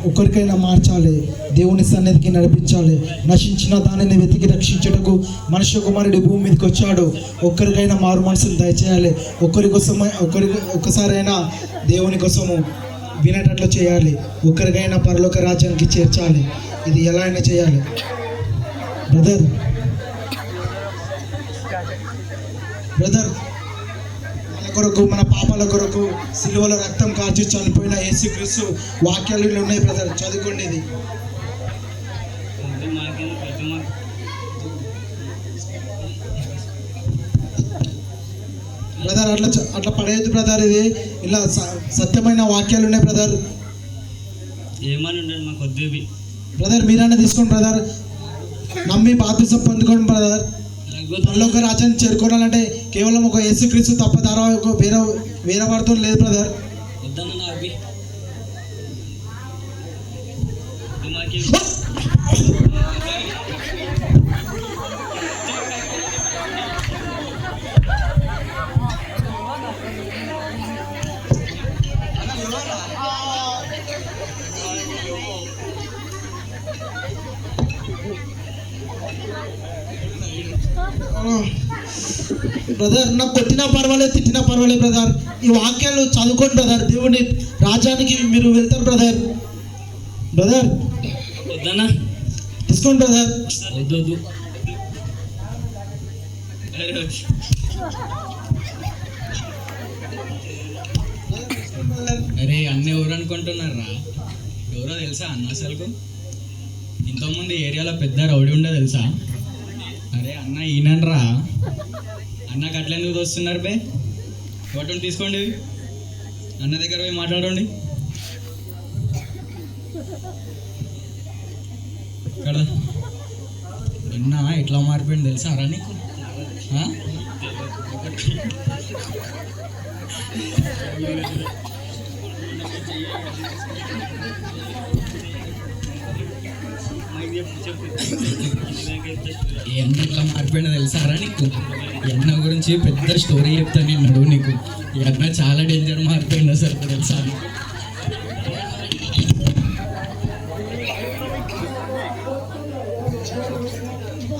ఒకరికైనా మార్చాలి, దేవుని సన్నిధికి నడిపించాలి. నశించిన దానిని వెతికి రక్షించుటకు మనుష్య కుమారుడు భూమి మీదకి వచ్చాడు. ఒక్కరికైనా మారు మనసును దయచేయాలి. ఒక్కసారైనా దేవుని కోసము వినేటట్లు చేయాలి. ఒక్కరికైనా పరలోక రాజ్యానికి చేర్చాలి. ఇది ఎలా అయినా చేయాలి. బ్రదర్ మన కొరకు, మన పాపాల కొరకు సిలువలో రక్తం కార్చి చనిపోయిన యేసుక్రీస్తు వాక్యాలు ఉన్నాయి బ్రదర్, చదువుకోండి. ఇది బ్రదర్ అట్లా పడేయద్దు బ్రదర్. ఇది ఇలా సత్యమైన వాక్యాలు ఉన్నాయి బ్రదర్. ఏమని మాకు వద్దు బ్రదర్, మీరైనా తీసుకోండి బ్రదర్. నమ్మి బాప్తిసం పొందుకోండి బ్రదర్. పరలోక రాజ్యాన్ని చేరుకోవాలంటే కేవలం ఒక యేసుక్రీస్తు తప్ప ద్వారా వేరే వాడితో లేదు బ్రదర్. బ్రదర్, నాకు కొట్టినా పర్వాలేదు, తిట్టినా పర్వాలేదు బ్రదర్. ఈ వాక్యాలు చదువుకోండి బ్రదర్. దేవుని రాజ్యానికి మీరు వెళ్తారు బ్రదర్. బ్రదర్ తీసుకోండి బ్రదర్. అరే అన్న ఎవరు అనుకుంటున్నారా? ఎవరో తెలుసా అన్న? అసలు ఇంతకుముందు ఏరియాలో పెద్ద రౌడీ ఉండే తెలుసా? అరే అన్న ఈయనరా, అన్నకు అట్లా ఎందుకు వస్తున్నారు బే? ఫోటోని తీసుకోండి, అన్న దగ్గర పోయి మాట్లాడండి. ఇక్కడ అన్న ఎట్లా మారిపోయింది తెలుసా రా నీకు? ఎన్న ఎట్లా మారిపోయినా తెలుసారా నీకు? ఎన్న గురించి పెద్ద స్టోరీ చెప్తాను నేను నీకు. ఎన్న చాలా డేంజర్ మారిపోయింది అసలు తెలుసా?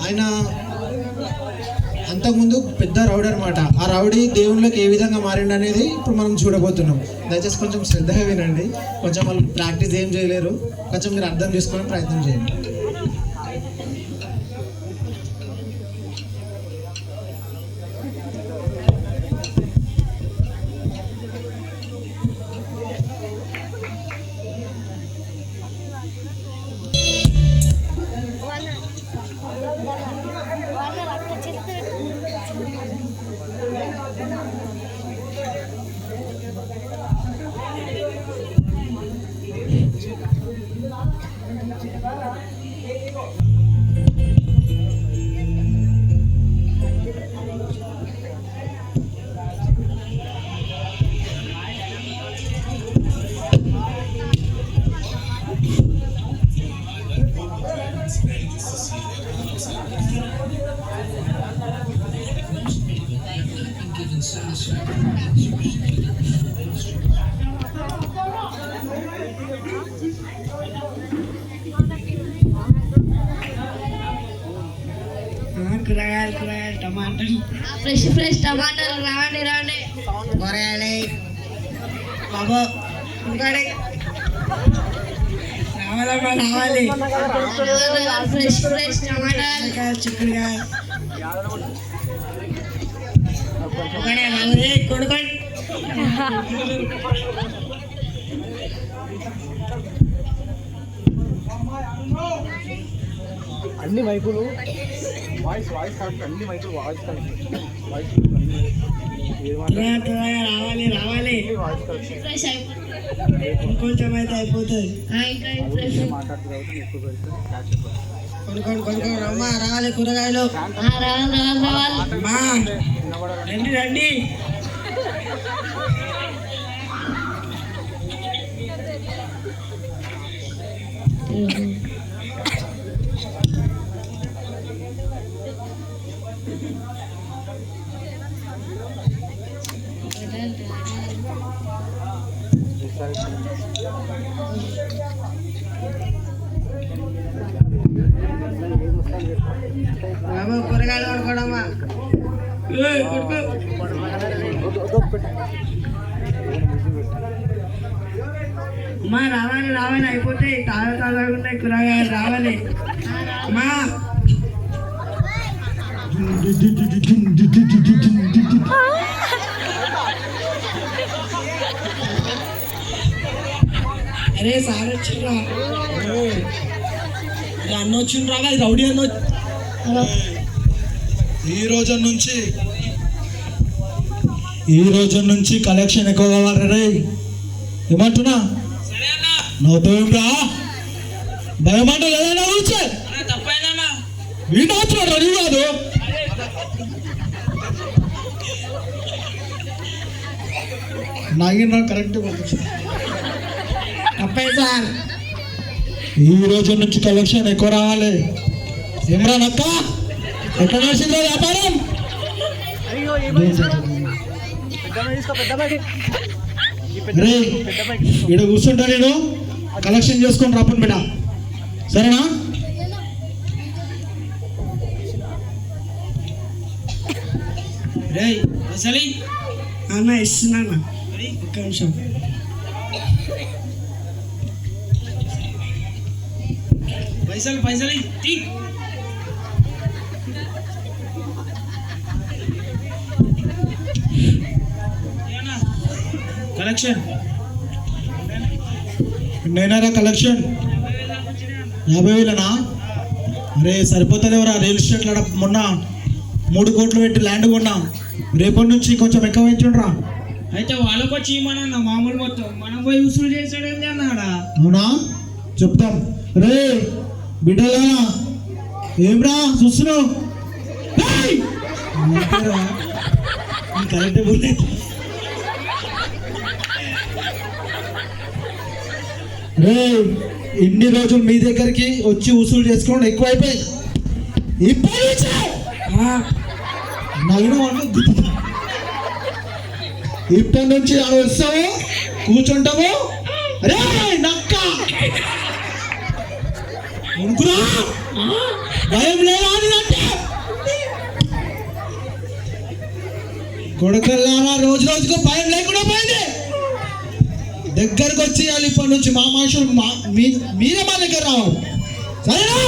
ఆయన అంతకుముందు పెద్ద రౌడీ అనమాట. ఆ రౌడీ దేవుళ్ళకి ఏ విధంగా మారిండు అనేది ఇప్పుడు మనం చూడబోతున్నాం. దయచేసి కొంచెం శ్రద్ధగా వినండి. కొంచెం వాళ్ళు ప్రాక్టీస్ ఏం చేయలేరు, కొంచెం మీరు అర్థం చేసుకోవడానికి ప్రయత్నం చేయండి. కూరగాయలు టమాటాలు ఫ్రెష్ టమాటాలు రావండి కూరగాయలు బాబు రావాలి ఫ్రెష్ టమాటాలు చిక్కుడుకాయ కొడుకోండి. అన్ని మైకులు వాయిస్ అన్ని మైకులు వాయిస్ రావాలి ఇంకొంచెం అయితే అయిపోతుంది. కొనుక్కోండి అమ్మా, రావాలి కూరగాయలు రండి. బాబు కూరగాయలు కొనుక్కోడమ్మా అమ్మా రావాలి రావాలి అయిపోతాయి తాజా ఉంటాయి కూరగాయలు రావాలి అమ్మా అరే సార్ వచ్చిండ్రా అన్న వచ్చిండ్రా రౌడీ అన్న ఈ రోజు నుంచి కలెక్షన్ ఎక్కువ కావాలి రే ఏమంటున్నా నవ్వుతావురా భయం అంటే లేదా కూర్చో వీణవుతున్నాడు రెడీ కాదు నాగిన కరెక్ట్ తప్పే సార్ ఈ రోజు నుంచి కలెక్షన్ ఎక్కువ రావాలి ఏమరా నక్క ఎక్కడ నడిచిందో వ్యాపారం రే ఇక్కడ కూర్చుంటా నేను కలెక్షన్ చేసుకొని రాపను బిడ్డ సరేనా రే అసలు అన్న ఇస్తున్నాను ఒక్క నిమిషం పైసలు కలెక్షన్ నేనారా కలెక్షన్ 50,000నా అరే సరిపోతలేవరా రియల్ ఎస్టేట్లో మొన్న 3 కోట్లు పెట్టి ల్యాండ్ కొన్నా రేపటి నుంచి కొంచెం ఎక్కువ పెంచుండ్రా అయితే వాళ్ళకి వచ్చి ఇవ్వమన్నా మామూలు మొత్తం మనం పోయి వసూలు చేసాడేంది అన్నాడా అవునా చెప్తాం రే బిడ్డలా ఏమ్రా చూస్తున్నావు కరెక్ట్ బుల్లెట్ రే ఇన్ని రోజులు మీ దగ్గరికి వచ్చి వసూలు చేసుకోవడం ఎక్కువైపోయింది ఇప్పుడు ఇప్పటి నుంచి ఆడ వస్తావు కూర్చుంటావు రే నక్క అనుకురా భయం లేదా అంటే కొడుకల్లారా రోజు రోజుకు భయం లేకుండా పోయింది దగ్గరకు వచ్చి వాళ్ళు ఇప్పటి నుంచి మా మనుషులు మీరే మా దగ్గర రావాలి సరేనా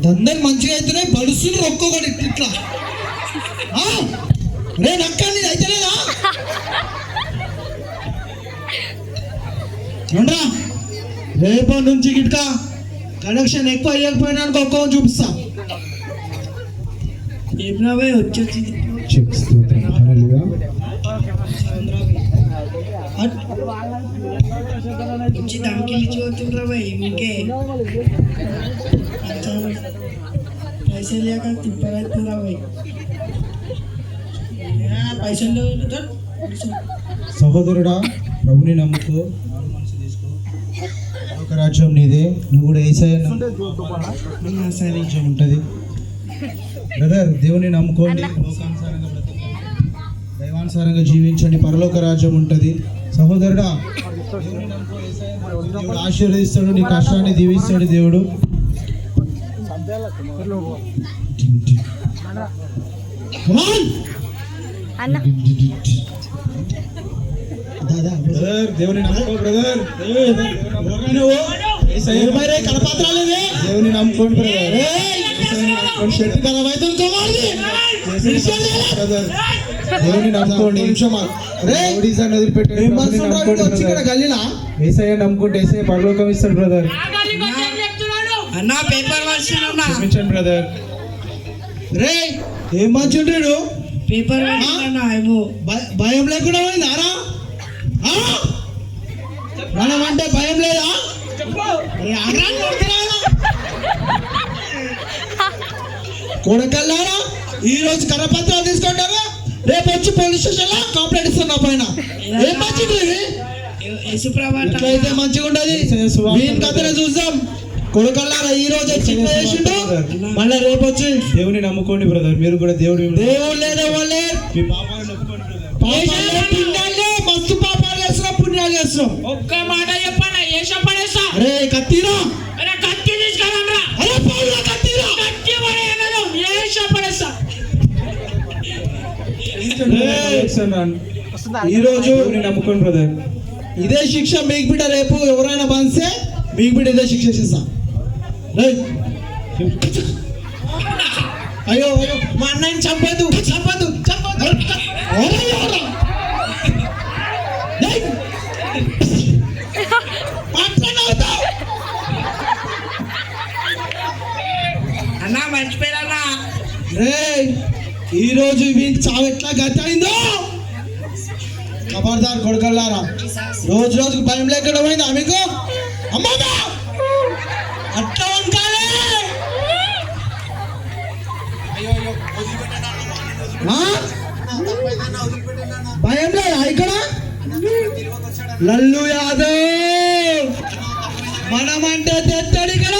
దందరు మంచిగా అయితేనే బడుసులు ఒక్కొక్కటి ఇట్లా రే నక్క నీది అయితే లేదా రేపటి నుంచి గిట్క కనెక్షన్ ఎక్కువ అయ్యకపోయినా ఒక్కొక్క చూపిస్తా ఏమన్నా వచ్చి వచ్చి ధమ్కి ఇచ్చి పోతుండ్రా భయ్ ఇంకే పైసలు లేక తిప్పరా భయ్ పైసలు సహోదరుడా ప్రభుని నమ్ముకో ఒక రాజ్యం నీదే నువ్వు కూడా ఏసయ్య రాజ్యం ఉంటుంది బ్రదర్ దేవుని నమ్ముకోండి లోకానుసారంగా బ్రతకండి దైవానుసారంగా జీవించండి పరలోక రాజ్యం ఉంటుంది సహోదరుడా దేవుని నమ్ముకో దేవుడు ఆశీర్వదిస్తాడు నీ కష్టాన్ని దీవిస్తాడు దేవుడు దేవుని నమ్ముకో బ్రదర్ కలపాత్రాలేదే దేవుని నమ్ముకోండి బ్రదర్ దేవుని నమ్ముకోండి గల్లీలా ఏసయ్య నమ్ముకుంటే ఏసయ్య పరలోకం ఇస్తాడు బ్రదర్ అన్న పేపర్ క్షమించండి బ్రదర్ రే ఏం మంచి ఉంటాడు పేపర్ భయం లేకుండా పోయిందారా మనం అంటే భయం లేదా కొడకల్లారా ఈ రోజు కరపత్రాలు తీసుకుంటారా రేపు వచ్చి పోలీస్ స్టేషన్ లో కంప్లైంట్ ఇస్తున్నా పైన ఏం మంచిది ఎట్లయితే మంచిగా ఉండదు దీని కథనే చూద్దాం కొడుకల్లారా ఈ రోజు చేసిండు మళ్ళీ రేపు వచ్చి దేవుని నమ్ముకోండి బ్రదర్ మీరు కూడా దేవుడు లేదా వాళ్ళే మస్తు పాపాలు చేస్తున్నాం పుణ్యాలు చేస్తున్నాం ఒక్క మాట చెప్పాను ఏ చెప్పడేస్తా అరే కత్తిరా కత్తి తీసుకురా అరే ఈ రోజు నేను నమ్ముకోను బ్రదర్. ఇదే శిక్ష మీకు బిడ్డ రేపు ఎవరైనా బంస్తే మీకు బిడ్డ ఇదే శిక్ష చేస్తా. అయ్యో అయ్యో మా అన్నయ్యని చంపదు చంపదు చంపదు. అన్నా మర్చిపోయారన్నా. రే ఈ రోజు వీళ్ళకి చావు ఎట్లా గతయిందో. ఖబర్దార్ కొడుకల్లారా, రోజు రోజుకు భయం లేకుండా పోయిందా మీకు? అమ్మా అట్లా ఉంటానే. భయం లేదా ఇక్కడ? లల్లు యాదవ్ మనమంటే తెస్తాడు ఇక్కడ.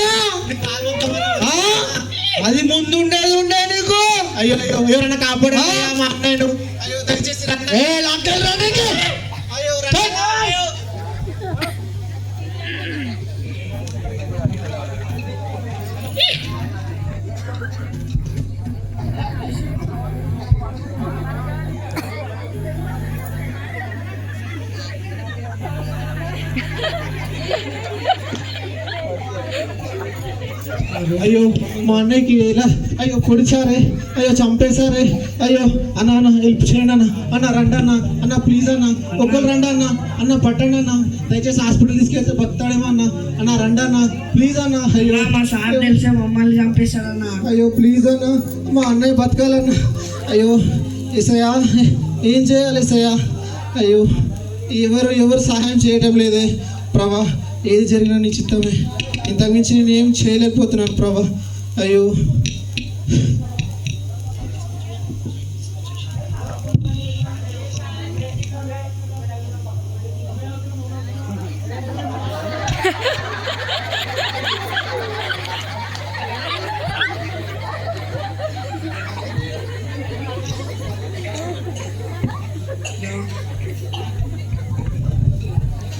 అది ముందు ఉండేది ఉండే నీకు. అయ్యో అయ్యో ఎవరైనా కాపాడు మా అన్నయ్యను. ఏ లాక్కెళ్ళి రా నీకు. అయ్యో మా అన్నయ్యకి ఇలా అయ్యో పొడిచారే, అయ్యో చంపేశారే, అయ్యో అన్న అన్న హెల్ప్ చేయండి అన్న. అన్న రండి అన్న, అన్న ప్లీజ్ అన్న, ఒక్కరు రండి అన్న, అన్న పట్టండి అన్న, దయచేసి హాస్పిటల్ తీసుకెళ్తే బతాడేమో అన్న. అన్న రండి అన్న ప్లీజ్ అన్న. అయ్యో మా సార్ తెలిసే మమ్మల్ని చంపేశారన్నా. అయ్యో ప్లీజ్ అన్న, మా అన్నయ్య బతకాలన్న. అయ్యో ఏసయ్యా ఏం చేయాలి ఏసయ్యా? అయ్యో ఎవరు సహాయం చేయటం లేదే ప్రభా. ఏది జరిగినా నీ చిత్తమే, ఇంతకుమించి నేను ఏం చేయలేకపోతున్నాను ప్రభా. అయ్యో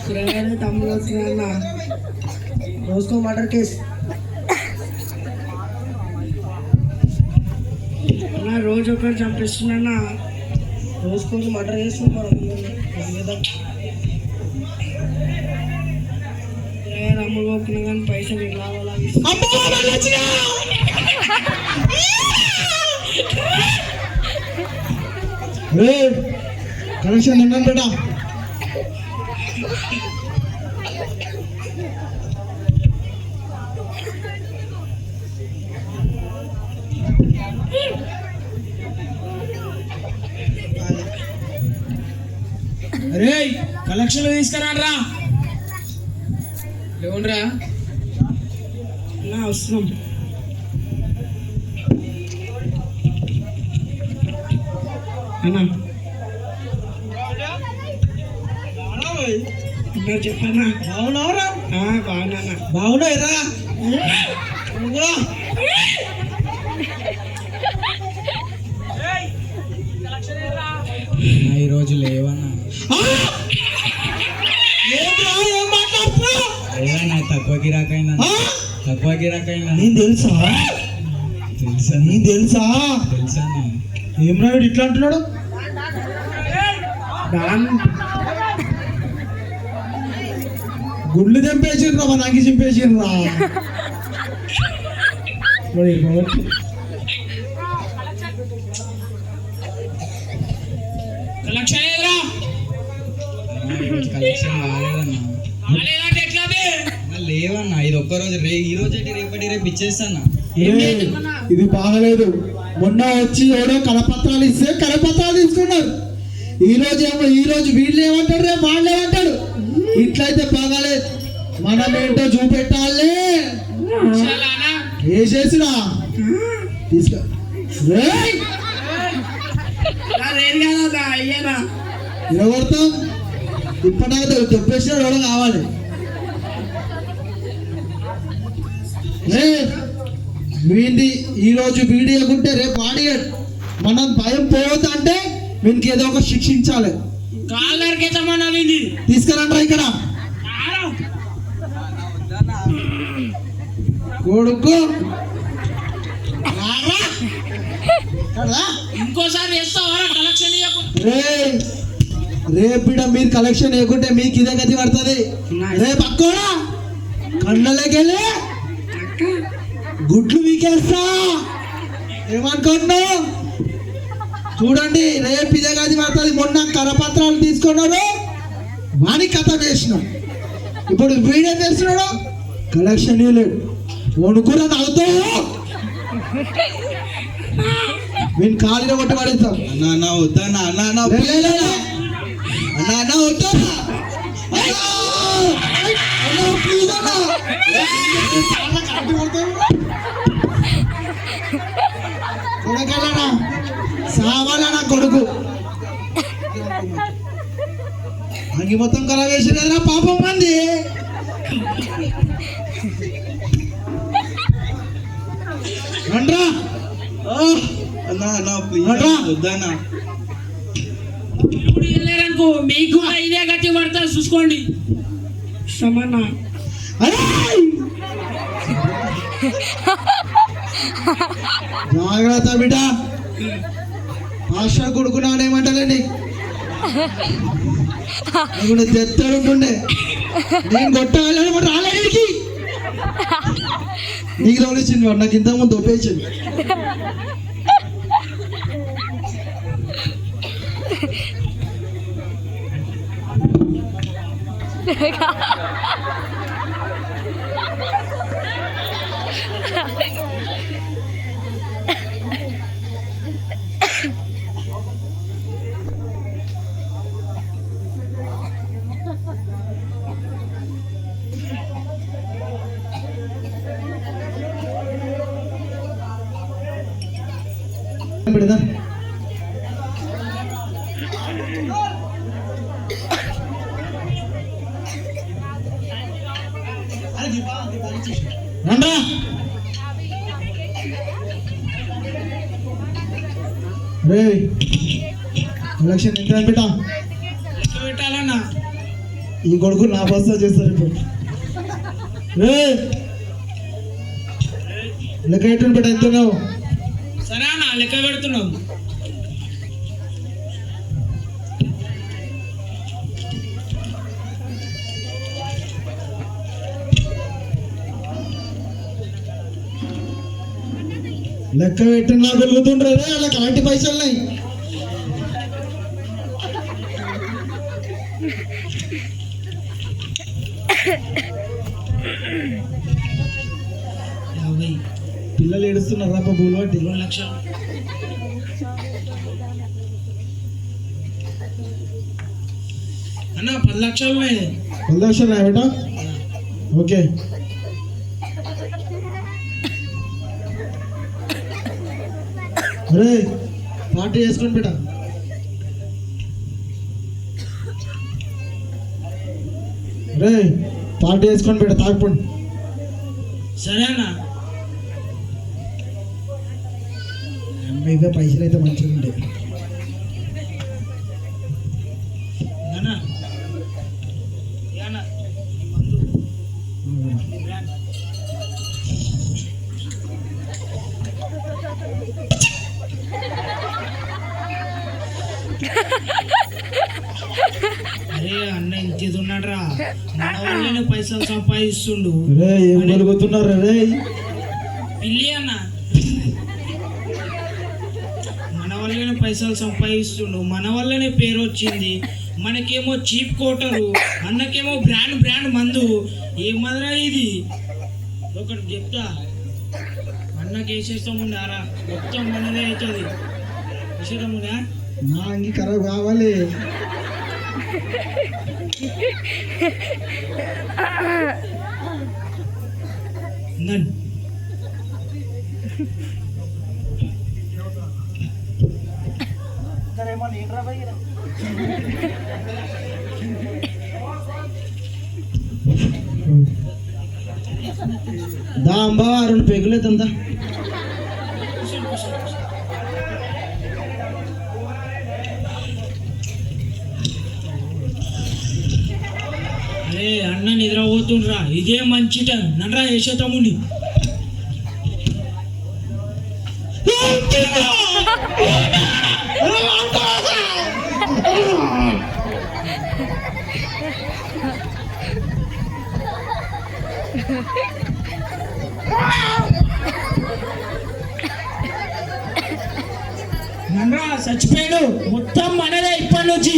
కూరగాయలు తమ్ముడు వస్తున్నారన్నా. రోజుకో మర్డర్ కేసు అన్నా. రోజు ఒకరు చంపిస్తున్నా. రోజుకోరు మర్డర్ చేస్తున్నాం. అమ్ముడు పోతున్నా కానీ పైసలు ఇట్లా కనెక్షన్ తిన్నాను బేటా. అరే కలెక్షన్లు తీసుకురారా. లేవుండ్రా వస్తున్నాం. అన్నా చెప్పన్నా. అవునవురా బాగున్నా బాగున్నా ఎర్రా. ఈరోజు లేవన్నా. ఏదన్నా తక్కువ గిరాకైందా? తక్కువ గిరాకైందా? నేను తెలుసా తెలుసా? నేను తెలుసా తెలుసా? ఏం రాయుడు ఇట్లా అంటున్నాడు? గుళ్ళు తెంపేసిర్రా, మా నాకి చింపేసిర్రా. కలెక్షన్ లేవన్నా. ఇది ఒక్కరోజు ఈ రోజు రేపటి రేపు ఇచ్చేస్తానా. ఇది బాగలేదు. మొన్న వచ్చి ఎవడో కరపత్రాలు ఇస్తే కరపత్రాలు తీసుకున్నారు. ఈ రోజు వీళ్ళు ఏమంటాడు, రేపు వాళ్ళు ఏమంటాడు. ఇట్లయితే బాగాలేదు. మనం ఏంటో చూపెట్టాలి. ఏ చేసినా తీసుకో. ఇరగొడతాం. ఇప్పటిదాకా చెప్పేసిన ఎవడో కావాలి. వీంది ఈ రోజు వీడియోకుంటే రేపు ఆడియడు. మనం భయం పోవద్దు అంటే వీనికి ఏదో ఒక శిక్షించాలి. తీసుకురండి ఇక్కడ కొడుకు. కదా? ఇంకోసారి వేస్తావా కలెక్షన్ రేయ్ రేపు ఈడ మీరు కలెక్షన్ వేయకుంటే మీకు ఇదే గతి పడుతుంది. రేపు అక్కోడా కళ్ళకెళ్ళి గుడ్లు వీకేస్తా. ఏమనుకుంటున్నావు? చూడండి రేపు ఇదే గతి పడుతుంది. మొన్న కరపత్రాలు తీసుకున్నాడు వాని కథ వేసినాం. ఇప్పుడు వీడేం చేస్తున్నాడు? కలెక్షన్ ఇవ్వలేడు. వణుకురా తాగుతావు వీని ఖాళీలో కొట్టి పడేస్తాం. అన్న వద్దా అన్న అన్నా వద్దా కొడుకెళ్ళనా సావాలా నా కొడుకు అంగి మొత్తం ఖరాబ్ చేసి కదరా పాపం మంది. రండ్రా అన్న వద్దానా ఇప్పుడు వెళ్ళారనుకో మీకు కూడా ఇదే గతి పడతారు చూసుకోండి. సమన్నా జాగ్రత్త బిడ్డ. ఆశ కొడుకున్నానేమంటలేండి నువ్వు తెత్తడుంటుండే నేను కొట్టగలను మరి రాలేడికి నీకు తోలిచ్చింది వాడు నాకు ఇంతకుముందు ఒప్పేసింది. పెడదా రండా రే ఎలక్షన్ ఎంత బిడ్డ పెట్టాలన్నా ఈ కొడుకు నా బస్తా చేస్తారు ఇప్పుడు. రే లెక్క ఎట్టు బిడ్డ ఎంతున్నావు? సరే అన్న లెక్క పెడుతున్నావు. లెక్క పెట్టిన వెలుగుతుండ్రే అలా అలాంటి పైసలున్నాయి. పిల్లలు ఏడుస్తున్నారు రా పూలు బట్టి 2 లక్షలు అన్న 10 లక్షలు 10 లక్షలు రాయ బేటా. ఓకే అరే పార్టీ చేసుకోండి బేటా. రే పార్టీ వేసుకోండి బేటా తాగపండి. సరే అన్న ఇవే పైసలు అయితే మంచిగా ఉంటాయి. అన్న అన్న అరే అన్న ఇంత ఇది ఉన్నాడ్రా మన వాళ్ళనే పైసలు సంపాదిస్తుండు. రే ఏం కలుగుతున్నారు రే? పిల్లి అన్న మన వల్లనే పైసలు సంపాదిస్తుండు, మన వల్లనే పేరు వచ్చింది. మనకేమో చీప్ కోటరు, అన్నకేమో బ్రాండ్ బ్రాండ్ మందు. ఏమదరా ఇది? ఒకటి చెప్తా, అన్నకి వేసేస్తాముండారా మొత్తం మనదే అవుతుంది. వేసేస్తాముందా నా అంగి ఖరాబ్ కావాలి. నన్ను దా అంబా 2 పెగులు అవుతుందా? అరే అన్న నిద్రపోతుండ్రా, ఇదే మంచి టైం. నన్రా వేసేతాముండి. నన్రా చచ్చిపోయాడు మొత్తం మనదే ఇప్పటి నుంచి.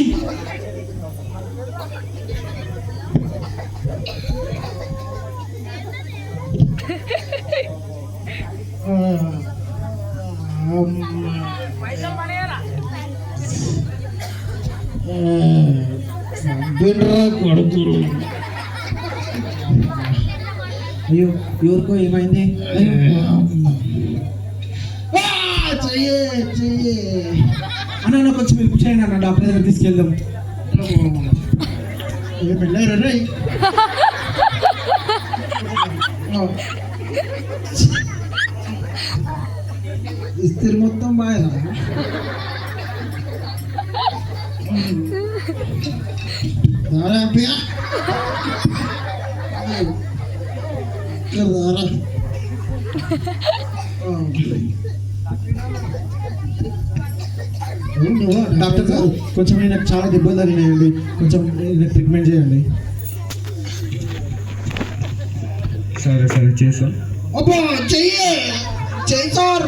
కొడుకులు అయ్యో ఎవరికో ఏమైంది? అన్న కొంచెం హెల్ప్ చేయండి అన్న, డాక్టర్ దగ్గర తీసుకెళ్దాం. వెళ్ళారా ఇస్త్రీ మొత్తం బాగా డాక్టర్ గారు కొంచెం నాకు చాలా దెబ్బలు తగినాయండి, కొంచెం ట్రీట్మెంట్ చేయండి. సరే సరే చేసాం. అబ్బా చెయ్యి చెయ్యి సార్.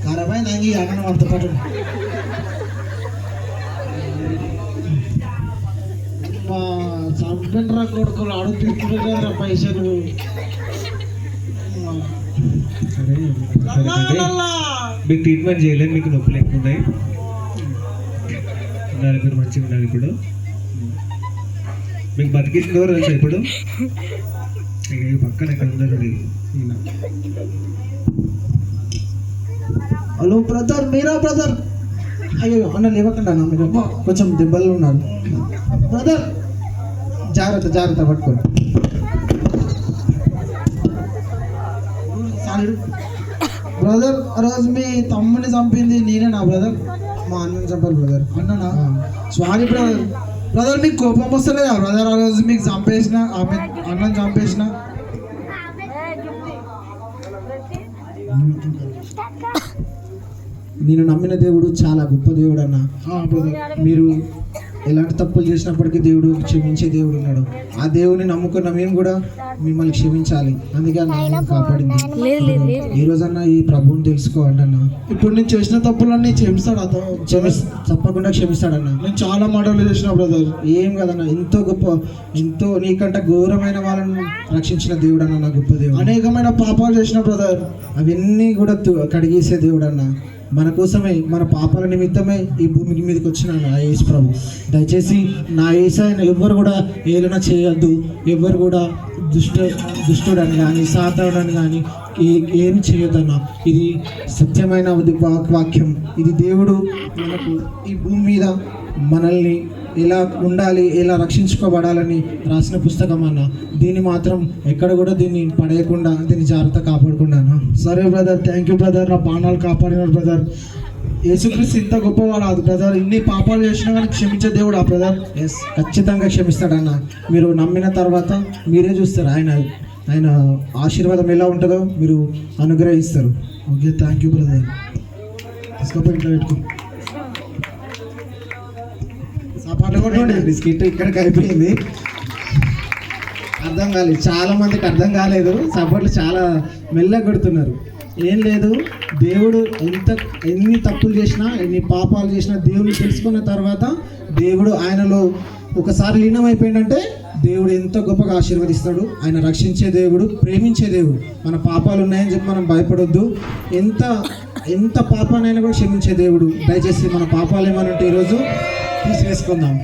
ఖరాబాయి నాకు అన్న వాళ్ళతో పాటు మా సంపెండ్రా కొడుకులు అడుగుతుంటారా పైసలు. మీకు ట్రీట్మెంట్ చేయలేదు, మీకు నొప్పులు ఎక్కువ ఉన్నాయి, ఉన్నారు ఇప్పుడు మంచిగా ఉన్నారు. ఇప్పుడు మీకు బతికించిన ఎవరు తెలుసా? ఇప్పుడు ఈ పక్కన ఎక్కడ ఉన్నారు ఈయన. హలో బ్రదర్, మీరా బ్రదర్? అయ్యో అన్న లేవకండి అన్న, మీరు కొంచెం దెబ్బలు ఉన్నారు బ్రదర్. జాగ్రత్త జాగ్రత్త పట్టుకోండి. బ్రదర్ ఆ రోజు మీ తమ్ముని చంపింది నేనేనా బ్రదర్? మా అన్నని చంపారు బ్రదర్. అన్ననా? Sorry brother. బ్రదర్ మీకు కోపం వస్తలేదా బ్రదర్? ఆ రోజు మీకు చంపేసిన, ఆమె అన్నని చంపేసిన. నేను నమ్మిన దేవుడు చాలా గొప్ప దేవుడు అన్న. మీరు ఎలాంటి తప్పులు చేసినప్పటికీ దేవుడు క్షమించే దేవుడు ఉన్నాడు. ఆ దేవుడిని నమ్ముకున్న మేము కూడా మిమ్మల్ని క్షమించాలి, అందుకే నన్ను కాపాడింది. ఈ రోజన్నా ఈ ప్రభువుని తెలుసుకోండి అన్న. ఇప్పుడు నేను చేసిన తప్పులన్నీ క్షమిస్తాడు అతను, తప్పకుండా క్షమిస్తాడన్న. నేను చాలా మాటలు చేసిన బ్రదర్. ఏం కదన్న, ఎంతో గొప్ప, ఎంతో నీకంటే ఘోరమైన వాళ్ళని రక్షించిన దేవుడు అన్న నా గొప్ప దేవుడు. అనేకమైన పాపాలు చేసిన బ్రదర్, అవన్నీ కూడా కడిగేసే దేవుడు అన్న. మన కోసమే, మన పాపాల నిమిత్తమే ఈ భూమికి మీదకి వచ్చిన నా యేసు ప్రభు. దయచేసి నా యేసయ్యను ఎవ్వరు కూడా ఏలన చేయొద్దు, ఎవ్వరు కూడా దుష్టుడని కానీ సాతాడని కానీ ఏమి చేయొద్దన్న. ఇది సత్యమైన వాక్యం. ఇది దేవుడు మనకు ఈ భూమి మీద మనల్ని ఎలా ఉండాలి, ఎలా రక్షించుకోబడాలని రాసిన పుస్తకం అన్న. దీన్ని మాత్రం ఎక్కడ కూడా దీన్ని పడేయకుండా, దీన్ని జాగ్రత్త కాపాడుకున్నాను. సరే బ్రదర్, థ్యాంక్ యూ బ్రదర్, నా ప్రాణాలు కాపాడినారు బ్రదర్. యేసుక్రీస్తు ఇంత గొప్పవాడు కాదు బ్రదర్, ఇన్ని పాపాలు చేసినా కానీ క్షమించే దేవుడు ఆ బ్రదర్. ఎస్, ఖచ్చితంగా క్షమిస్తాడన్న. మీరు నమ్మిన తర్వాత మీరే చూస్తారు ఆయన ఆశీర్వాదం ఎలా ఉంటుందో మీరు అనుగ్రహిస్తారు. Okay, thank you brother. తీసుకపోయి ఇంట్లో పెట్టుకో. పాట కూడా బిస్కెట్ ఇక్కడికి అయిపోయింది. అర్థం కాలేదు, చాలా మందికి అర్థం కాలేదు. సపోర్ట్లు చాలా మెల్లగా కొడుతున్నారు. ఏం లేదు, దేవుడు ఎన్ని తప్పులు చేసినా, ఎన్ని పాపాలు చేసినా దేవుడిని తెలుసుకున్న తర్వాత దేవుడు ఆయనలో ఒకసారి లీనమైపోయిందంటే దేవుడు ఎంతో గొప్పగా ఆశీర్వదిస్తాడు. ఆయన రక్షించే దేవుడు, ప్రేమించే దేవుడు. మన పాపాలు ఉన్నాయని చెప్పి మనం భయపడొద్దు. ఎంత పాపానైనా కూడా క్షమించే దేవుడు. దయచేసి మన పాపాలు ఏమనంటే ఈరోజు తీసివేసుకుందాం.